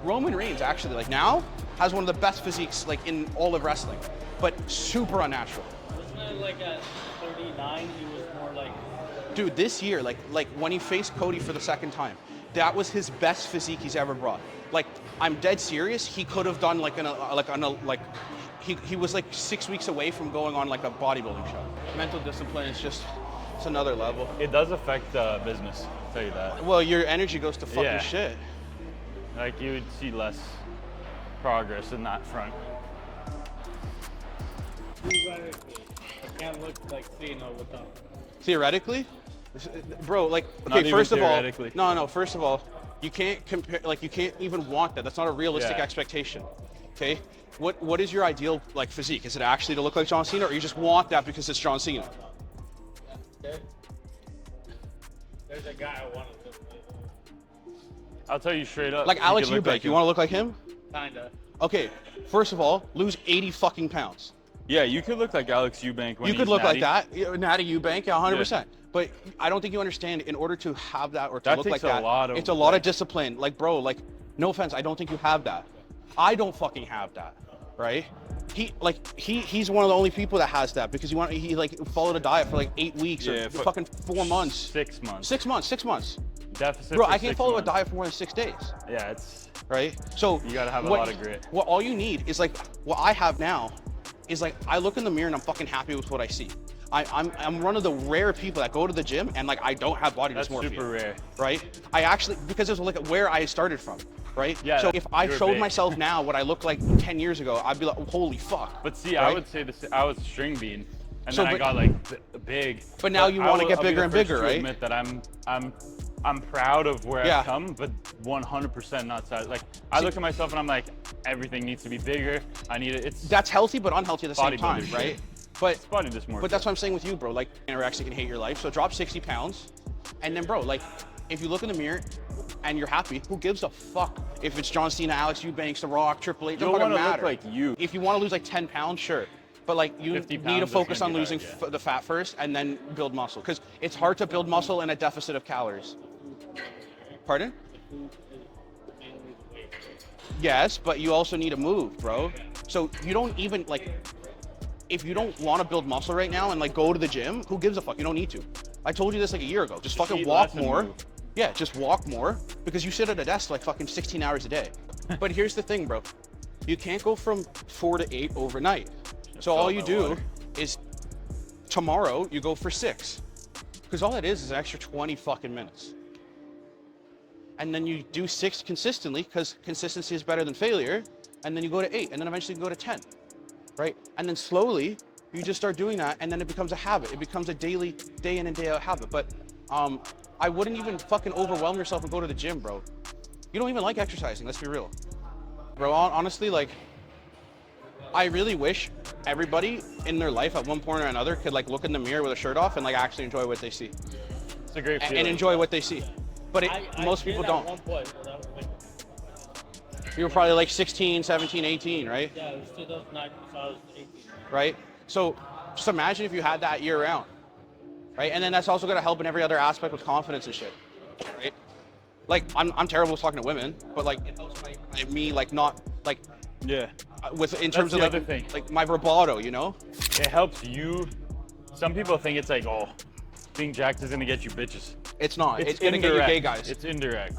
Roman Reigns actually like now has one of the best physiques like in all of wrestling, but super unnatural. Wasn't it like at 39 he was more like Dude, this year, like when he faced Cody for the second time, that was his best physique he's ever brought. Like, I'm dead serious. He could have done he was like 6 weeks away from going on like a bodybuilding show. Mental discipline is just, it's another level. It does affect business, I'll tell you that. Well, your energy goes to fucking Yeah. shit. Like you would see less progress in that front. theoretically, I can't look like Cena without. Theoretically, bro, like Not okay, even first of all, theoretically. no, first of all, you can't compare, like you can't even want that. That's not a realistic Yeah. expectation. Okay, what is your ideal like physique? Is it actually to look like John Cena, or you just want that because it's John Cena? Okay. There's a guy I want to look like. I'll tell you straight up. Like Alex could look Eubank, like you him. want to look like him? Kinda. Okay, first of all, lose 80 fucking pounds. Yeah, you could look like Alex Eubank when You could he's look like natty. that, Natty Eubank, yeah, 100%. But I don't think you understand. In order to have that or to That look like takes a that, lot of, it's a lot of like- discipline. Like, bro, like, no offense, I don't think you have that. I don't fucking have that, right? He's one of the only people that has that because he like followed a diet for like 8 weeks or for fucking 4 months. 6 months. 6 months, 6 months. Deficit Bro, for I can't 6 follow months. a diet for more than 6 days. Yeah, it's Right? So You gotta have a lot of grit. What all you need is like what I have now is like I look in the mirror and I'm fucking happy with what I see. I'm one of the rare people that go to the gym and like I don't have body that's dysmorphia. super rare. Right? I actually because it's like where I started from. Right? Yeah, So if I you were showed big. myself now what I look like 10 years ago, I'd be like, holy fuck. But see, I Right? would say this. I was string bean, and So, then I but- got like big. But now you I wanna will- get I'll be bigger the and first bigger, to right? Admit that I'm proud of where Yeah. I've come, but 100% not sad. Like I look at myself and I'm like, everything needs to be bigger. I need it. It's That's healthy but unhealthy at the same time, Bodybuilder right? shit. But body dysmorphia. But that's what I'm saying with you, bro. Like, anorexia can hate your life. So drop 60 pounds. And then, bro, like, if you look in the mirror and you're happy, who gives a fuck if it's John Cena, Alex Eubanks, The Rock, Triple H? It You'll doesn't want fucking to look matter. like you. If you want to lose like 10 pounds, sure. But like, you 50 need to pounds is focus gonna on be losing hard, yeah. the fat first and then build muscle. Because it's hard to build muscle in a deficit of calories. Pardon? Yes, but you also need to move, bro. So you don't even like, if you don't want to build muscle right now and like go to the gym, who gives a fuck? You don't need to. I told you this like a year ago. Just fucking eat walk less and more. move. Yeah, just walk more because you sit at a desk like fucking 16 hours a day. But here's the thing, bro. You can't go from 4 to 8 overnight. So all you do is tomorrow you go for 6. Because all it is an extra 20 fucking minutes. And then you do 6 consistently because consistency is better than failure. And then you go to 8 and then eventually you go to 10. Right? And then slowly you just start doing that and then it becomes a habit. It becomes a daily, day in and day out habit. But I wouldn't even fucking overwhelm yourself and go to the gym, bro. You don't even like exercising, let's be real. Bro, honestly, like, I really wish everybody in their life at one point or another could like look in the mirror with a shirt off and like actually enjoy what they see. It's a great feeling. And enjoy what they see. But most people don't. At one point, but that was like, You were probably like 16, 17, 18, right? yeah, it was 2009, so I was 18. Right? So just imagine if you had that year round, right? And then that's also gonna help in every other aspect with confidence and shit, right? Like I'm terrible with talking to women, but like it helps me like not like Yeah. in terms of the like other thing. like my bravado, you know? It helps you. Some people think it's like, oh, being jacked is gonna get you bitches. It's not. It's gonna indirect. get you gay guys. It's indirect.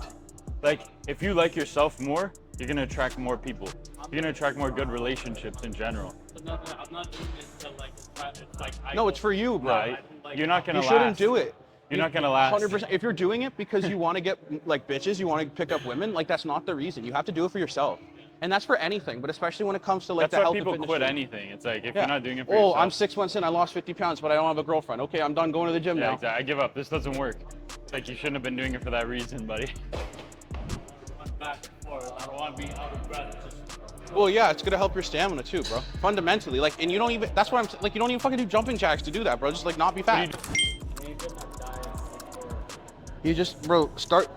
Like, if you like yourself more, you're gonna attract more people. You're gonna attract more good relationships in general. I'm not doing this to like, it's like I No, it's for you, bro. Right? You're not gonna You last. shouldn't do it. You're not gonna last. 100%. If you're doing it because you want to get like bitches, you want to pick up women, like that's not the reason. You have to do it for yourself. And that's for anything, but especially when it comes to like That's the why health people and fitness quit shit. anything. It's like, if Yeah. you're not doing it for Oh, yourself. I'm 6 months in, I lost 50 pounds, but I don't have a girlfriend. Okay, I'm done going to the gym Yeah, now. exactly. I give up. This doesn't work. It's like, you shouldn't have been doing it for that reason, buddy. back and forth. I don't want to be out of breath. Just, Well, yeah, it's gonna help your stamina too, bro. Fundamentally, like, and you don't even. That's what I'm like. You don't even fucking do jumping jacks to do that, bro. Just like not be fat. You just, bro, start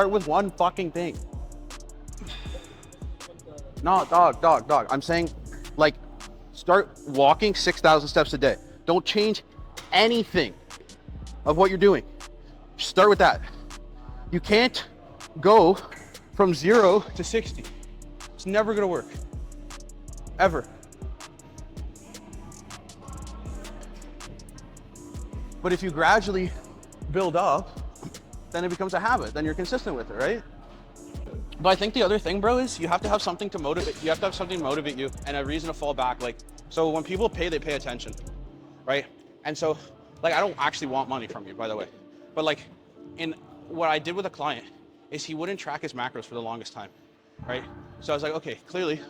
with one fucking thing. No, dog. I'm saying, like, start walking 6,000 steps a day. Don't change anything of what you're doing. Start with that. You can't go from 0 to 60. It's never gonna work. Ever. But if you gradually build up, then it becomes a habit. Then you're consistent with it, right? But I think the other thing, bro, is you have to have something to motivate. You have to have something to motivate you and a reason to fall back. Like, so when people pay, they pay attention, right? And so, like, I don't actually want money from you, by the way. But like, in what I did with a client is he wouldn't track his macros for the longest time, right? So I was like, okay, clearly,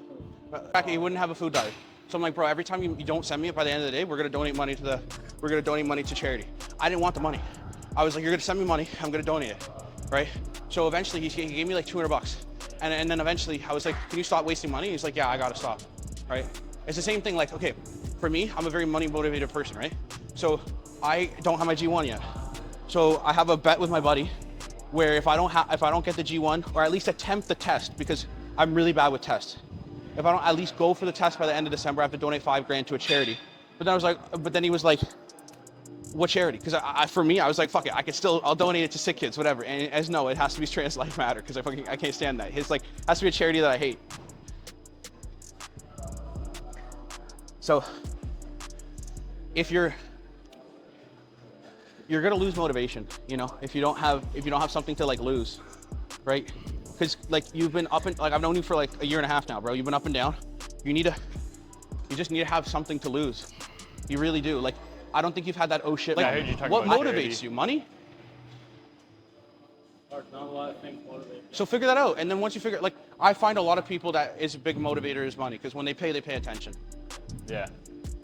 he wouldn't have a food diet. So I'm like, bro, every time you don't send me it by the end of the day, we're gonna donate money to charity. I didn't want the money. I was like, you're gonna send me money, I'm gonna donate it, right? So eventually he gave me like $200. And then eventually I was like, can you stop wasting money? He's like, yeah, I gotta stop, right? It's the same thing, like, okay, for me, I'm a very money motivated person, right? So I don't have my G1 yet. So I have a bet with my buddy where if I don't get the G1, or at least attempt the test, because I'm really bad with tests. If I don't at least go for the test by the end of December, I have to donate $5,000 to a charity. But then he was like, what charity? Because for me, I was like, fuck it, I'll donate it to sick kids, whatever. And as no, it has to be Trans Life Matter, because I can't stand that. His like, has to be a charity that I hate. So if you're gonna lose motivation, you know, if you don't have something to like lose, right? Because like you've been up and like I've known you for like a year and a half now, bro. You've been up and down. You just need to have something to lose. You really do. Like, I don't think you've had that oh shit. Like, I heard you talking what about motivates charity. you? Money? or not a lot of things motivate me. So figure that out. And then once you figure, like, I find a lot of people that is a big motivator is money, because when they pay attention. Yeah.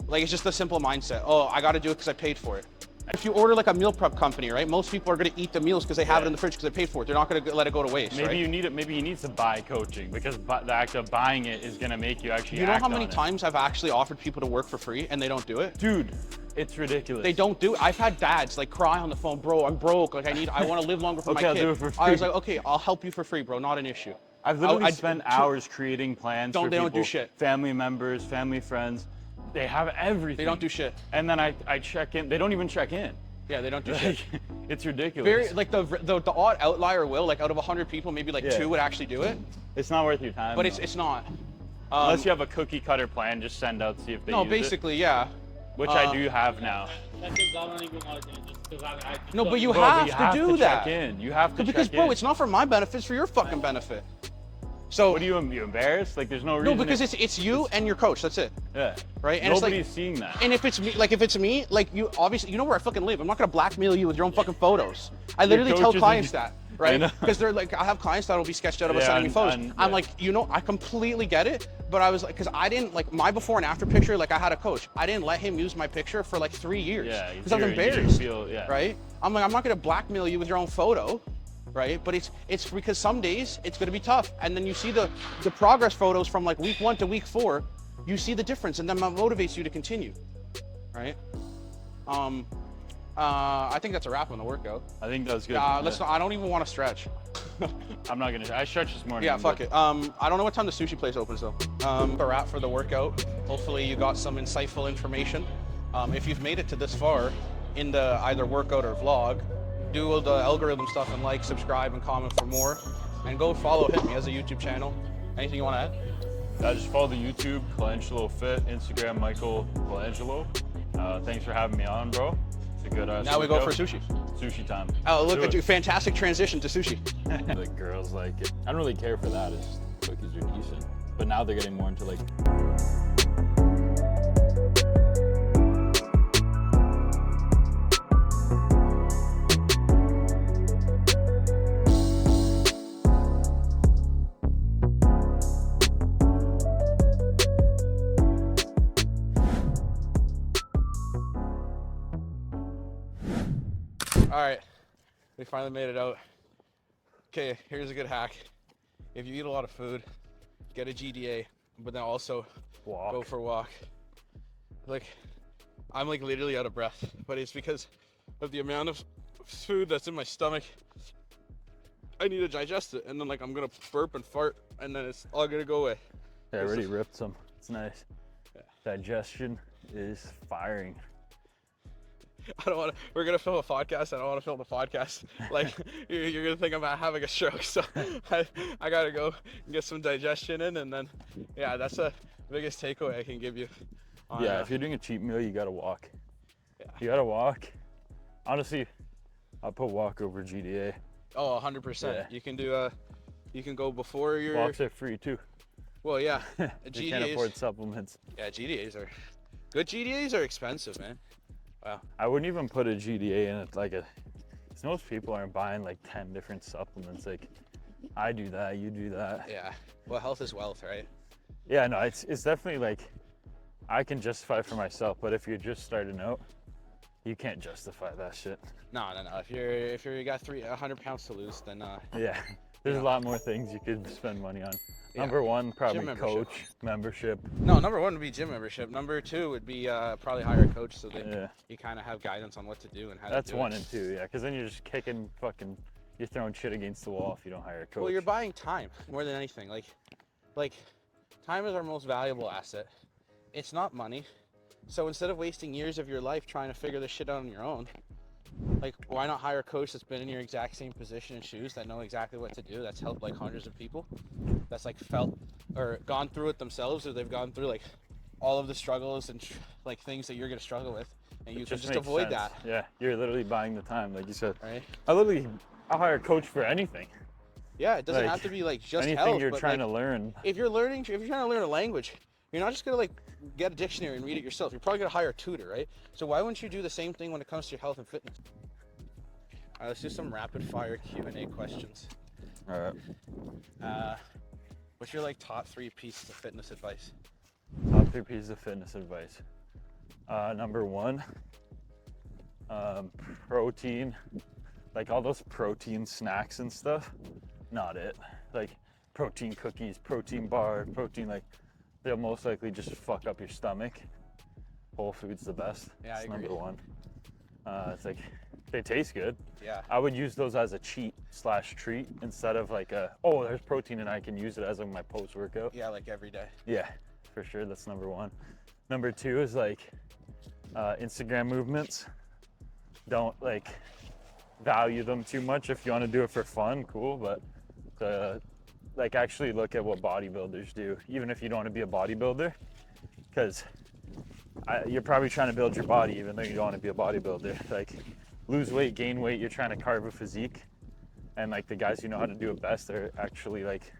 Like, it's just a simple mindset. Oh, I got to do it because I paid for it. If you order like a meal prep company, right? Most people are going to eat the meals because they have it in the fridge because they paid for it. They're not going to let it go to waste. Maybe right? you need it. Maybe you need to buy coaching, because the act of buying it is gonna make you actually. You know act how many on it. times I've actually offered people to work for free and they don't do it? Dude, it's ridiculous. They don't do it. I've had dads like cry on the phone, bro, I'm broke. Like I want to live longer for Okay, my I'll kid. do it for I was free. like, okay, I'll help you for free, bro. Not an issue. I've literally I- spent hours creating plans for They don't people, do shit. family members, family friends. They have everything. They don't do shit. And then I check in. They don't even check in. Yeah, they don't do Like, shit. it's ridiculous. Very like the odd outlier will, like out of 100 people, maybe like 2 would actually do it, It's not worth your time. but though. it's not. Unless you have a cookie cutter plan, just send out, see if they No, use basically, yeah. it, which I do have now. That's just, I don't even want to do it just because I just No, don't but you even- Bro, have you to do that. check in. You have to Because check bro, in. it's not for my benefit, it's for your fucking benefit. So What are you embarrassed? Like, there's no reason. no, because it's you and your coach. That's it, yeah. right? And Nobody's it's like, seeing that. and if it's me, like you obviously, you know where I fucking live. I'm not gonna blackmail you with your own fucking photos. I literally tell coaches clients and- that, I right? know. Because they're like, I have clients that'll be sketched out about Yeah, sending me photos. and- I'm yeah. like, you know, I completely get it, but I was like, because I didn't like my before and after picture. Like I had a coach. I didn't let him use my picture for like 3 years. Yeah, because I was you embarrassed. feel- yeah. Right? I'm like, I'm not gonna blackmail you with your own photo. Right, but it's because some days it's going to be tough, and then you see the progress photos from like week 1 to week 4, you see the difference, and then that motivates you to continue, right? I think that's a wrap on the workout. I think that was good. Let's not, I don't even want to stretch. I'm not gonna. I stretched this morning. Yeah, fuck but- it. I don't know what time the sushi place opens though. A wrap for the workout. Hopefully you got some insightful information. If you've made it to this far in the either workout or vlog, do the algorithm stuff and like, subscribe, and comment for more. And go follow Hit Me as a YouTube channel. Anything you want to add? Just follow the YouTube, Colangelo Fit, Instagram, Michael Colangelo. Thanks for having me on, bro. It's a good Now we go for sushi. Sushi time. Oh, look Do at it. you. Fantastic transition to sushi. The girls like it. I don't really care for that. It's just cookies are decent. But now they're getting more into like. All right, we finally made it out. Okay, here's a good hack. If you eat a lot of food, get a GDA, but then also go for a walk. Like, I'm like literally out of breath, but it's because of the amount of food that's in my stomach. I need to digest it, and then like I'm gonna burp and fart, and then it's all gonna go away. Yeah, I already ripped some. It's nice. Yeah. Digestion is firing. I don't want to. We're gonna film a podcast. I don't want to film the podcast. Like you're gonna think I'm having a stroke. So I gotta go get some digestion in, and then yeah, that's the biggest takeaway I can give you. Yeah, if you're doing a cheat meal, you gotta walk. Yeah. You gotta walk. Honestly, I'll put walk over GDA. Oh, 100%. Yeah. You can do you can go before your. Walks are free too. Well, yeah. You can't afford supplements. Yeah, GDAs are good. GDAs are expensive, man. Wow. I wouldn't even put a GDA in it like a. 'Cause most people aren't buying like 10 different supplements. Like, I do that, you do that. Yeah. Well, health is wealth, right? Yeah, no, it's definitely like, I can justify it for myself, but if you're just starting out, you can't justify that shit. No. If you got 100 pounds to lose, then Yeah, there's Yeah. a lot more things you could spend money on. Yeah. Number one, probably Gym membership. coach membership. no. Number one would be gym membership. Number two would be probably hire a coach so that Yeah, you kind of have guidance on what to do and how that's to do one it. and two. Yeah, because then you're just kicking fucking, you're throwing shit against the wall if you don't hire a coach. Well, you're buying time more than anything. Like time is our most valuable asset. It's not money. So instead of wasting years of your life trying to figure this shit out on your own, like why not hire a coach that's been in your exact same position and shoes, that know exactly what to do, that's helped like hundreds of people, that's like felt or gone through it themselves, or they've gone through like all of the struggles and like things that you're gonna struggle with, and you It can just makes avoid sense. that, Yeah, you're literally buying the time, like you said. right? I'll hire a coach for anything. Yeah, it doesn't Like, have to be like just anything health, you're but trying like, to learn. if you're trying to learn a language, you're not just gonna like get a dictionary and read it yourself. You're probably gonna hire a tutor, right? So why wouldn't you do the same thing when it comes to your health and fitness? All right, let's do some rapid fire Q&A questions. All right. What's your like top 3 pieces of fitness advice? Top 3 pieces of fitness advice. Number 1, protein. Like all those protein snacks and stuff, not it. Like protein cookies, protein bar, protein, like they'll most likely just fuck up your stomach. Whole food's the best. Yeah, I It's agree. number 1. It's like, they taste good. Yeah. I would use those as a cheat/treat instead of like oh, there's protein and I can use it as like my post-workout. Yeah, like every day. Yeah, for sure. That's number 1. Number 2 is like Instagram movements. Don't like value them too much. If you want to do it for fun, cool, but like actually look at what bodybuilders do, even if you don't want to be a bodybuilder, because you're probably trying to build your body even though you don't want to be a bodybuilder. Like lose weight, gain weight, you're trying to carve a physique, and like the guys who know how to do it best are actually like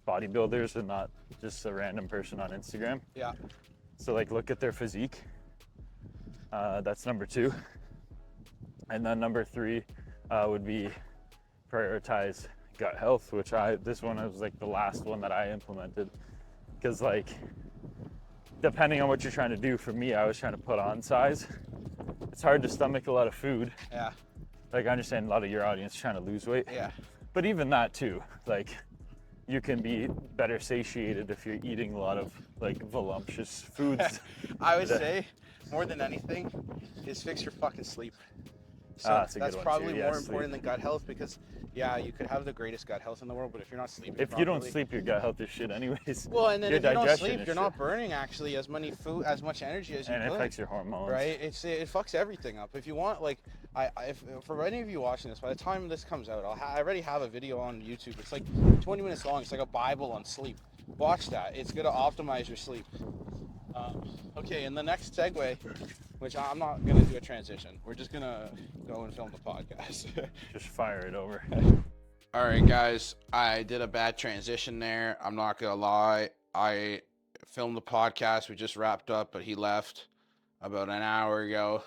bodybuilders and not just a random person on Instagram. Yeah. So like look at their physique. That's number 2. And then number 3 would be prioritize gut health, which this one was like the last one that I implemented, because like depending on what you're trying to do, for me I was trying to put on size. It's hard to stomach a lot of food. Yeah. Like I understand a lot of your audience trying to lose weight. Yeah. But even that too, like you can be better satiated if you're eating a lot of like voluptuous foods. I would say more than anything is fix your fucking sleep. So that's a good that's one, probably too. Yeah, more sleep. important than gut health, because yeah, you could have the greatest gut health in the world, but if you're not sleeping If you don't properly- sleep, your gut health is shit anyways. well, and then Your if you don't digestion sleep, is you're shit. not burning actually as much energy as you And it could. affects your hormones. Right? It fucks everything up. If you want, like, if for any of you watching this, by the time this comes out, I already have a video on YouTube. It's like 20 minutes long. It's like a Bible on sleep. Watch that. It's gonna optimize your sleep. Okay, in the next segue, which I'm not gonna do a transition. We're just gonna go and film the podcast. Just fire it over. All right, guys. I did a bad transition there. I'm not gonna lie. I filmed the podcast. We just wrapped up, but he left about an hour ago.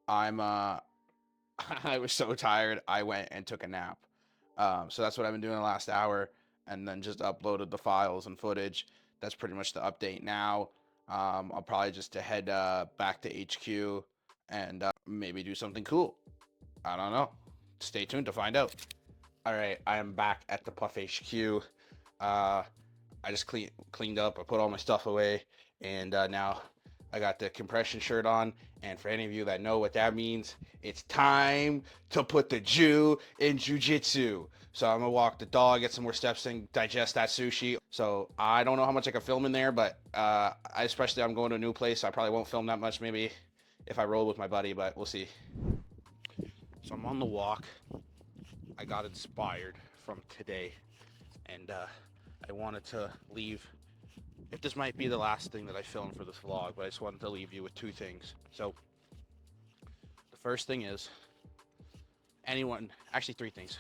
I'm I was so tired. I went and took a nap. So that's what I've been doing the last hour, and then just uploaded the files and footage. That's pretty much the update now. I'll probably just head back to HQ and maybe do something cool. I don't know. Stay tuned to find out. All right, I am back at the Puff HQ. I just cleaned up. I put all my stuff away, and now I got the compression shirt on. And for any of you that know what that means, it's time to put the Jew in jujitsu. So I'm gonna walk the dog, get some more steps in, digest that sushi. So I don't know how much I can film in there, but especially I'm going to a new place, so I probably won't film that much. Maybe if I roll with my buddy, but we'll see. So I'm on the walk. I got inspired from today, and I wanted to leave. If this might be the last thing that I film for this vlog, but I just wanted to leave you with two things. So the first thing is, actually three things.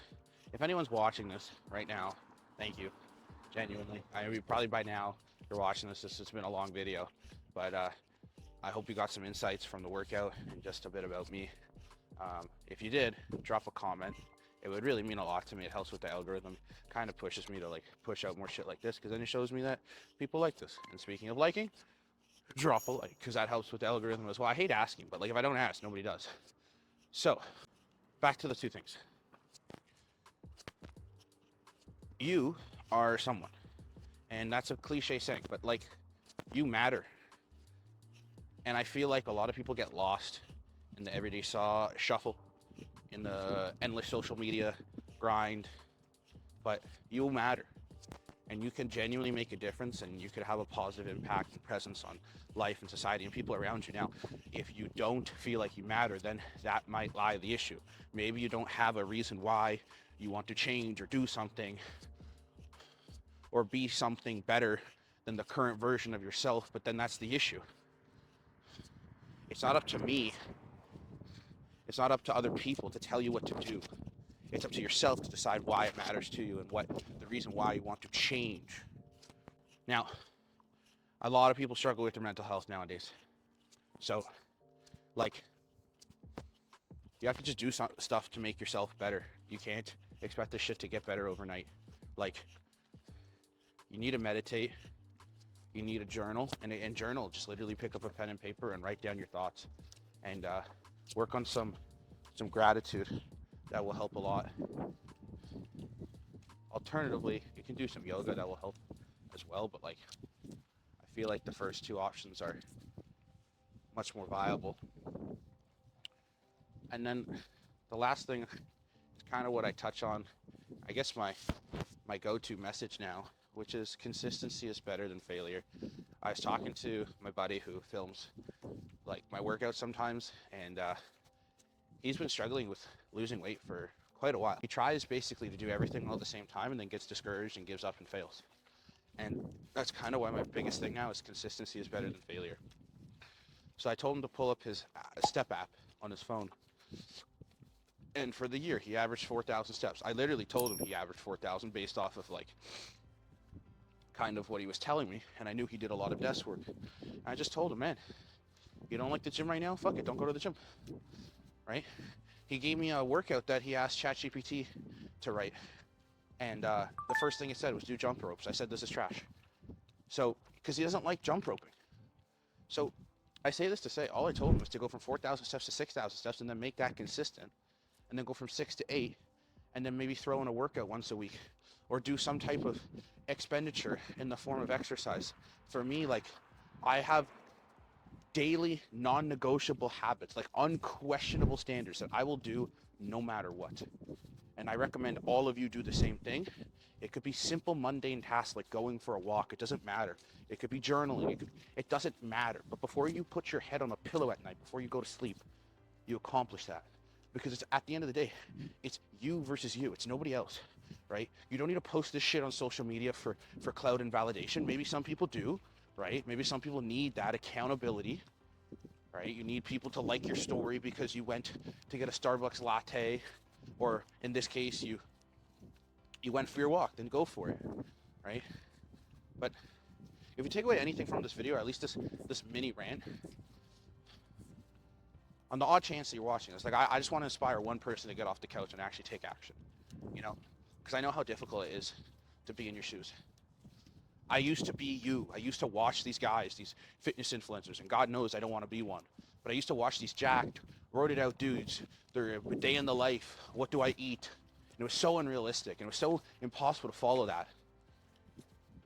If anyone's watching this right now, thank you, genuinely. I mean, probably by now you're watching this. This has been a long video, but I hope you got some insights from the workout and just a bit about me. If you did, drop a comment. It would really mean a lot to me. It helps with the algorithm. Kind of pushes me to like push out more shit like this, because then it shows me that people like this. And speaking of liking, drop a like, because that helps with the algorithm as well. I hate asking, but like if I don't ask, nobody does. So back to the two things. You are someone, and that's a cliche saying, but like, you matter. And I feel like a lot of people get lost in the everyday shuffle, in the endless social media grind, but you matter, and you can genuinely make a difference, and you could have a positive impact and presence on life and society and people around you. Now, if you don't feel like you matter, then that might lie the issue. Maybe you don't have a reason why you want to change or do something or be something better than the current version of yourself, but then that's the issue. It's not up to me. It's not up to other people to tell you what to do. It's up to yourself to decide why it matters to you and what the reason why you want to change. Now, a lot of people struggle with their mental health nowadays. So, like, you have to just do some stuff to make yourself better. You can't expect this shit to get better overnight. Like, you need to meditate. You need a journal, and journal, just literally pick up a pen and paper and write down your thoughts, and work on some gratitude. That will help a lot. Alternatively, you can do some yoga. That will help as well, but like, I feel like the first two options are much more viable. And then the last thing is kind of what I touch on, I guess my go-to message now, which is consistency is better than failure. I was talking to my buddy who films like my workouts sometimes, and he's been struggling with losing weight for quite a while. He tries basically to do everything all at the same time and then gets discouraged and gives up and fails. And that's kind of why my biggest thing now is consistency is better than failure. So I told him to pull up his step app on his phone. And for the year, he averaged 4,000 steps. I literally told him he averaged 4,000 based off of like kind of what he was telling me. And I knew he did a lot of desk work. And I just told him, man, you don't like the gym right now? Fuck it, don't go to the gym, right? He gave me a workout that he asked ChatGPT to write. And the first thing he said was do jump ropes. I said, this is trash. So, because he doesn't like jump roping. So I say this to say, all I told him was to go from 4,000 steps to 6,000 steps and then make that consistent. And then go from 6 to 8, and then maybe throw in a workout once a week, or do some type of expenditure in the form of exercise. For me, like, I have daily non-negotiable habits, like unquestionable standards that I will do no matter what. And I recommend all of you do the same thing. It could be simple, mundane tasks like going for a walk. It doesn't matter. It could be journaling. It doesn't matter. But before you put your head on a pillow at night, before you go to sleep, you accomplish that. Because it's at the end of the day, it's you versus you. It's nobody else. right? You don't need to post this shit on social media for clout and validation. Maybe some people do, right? Maybe some people need that accountability, right? You need people to like your story because you went to get a Starbucks latte, or in this case, you went for your walk, then go for it, right? But if you take away anything from this video, or at least this mini rant, on the odd chance that you're watching this, like I just want to inspire one person to get off the couch and actually take action, you know? Because I know how difficult it is to be in your shoes. I used to be you. I used to watch these guys, these fitness influencers, and God knows I don't want to be one. But I used to watch these jacked, roided out dudes, their day in the life, what do I eat? And it was so unrealistic, and it was so impossible to follow that.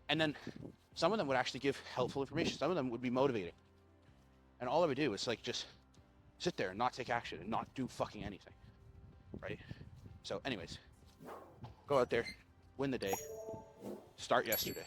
And then some of them would actually give helpful information. Some of them would be motivating. And all I would do is like just sit there and not take action and not do fucking anything, right? So anyways, go out there, win the day, start yesterday.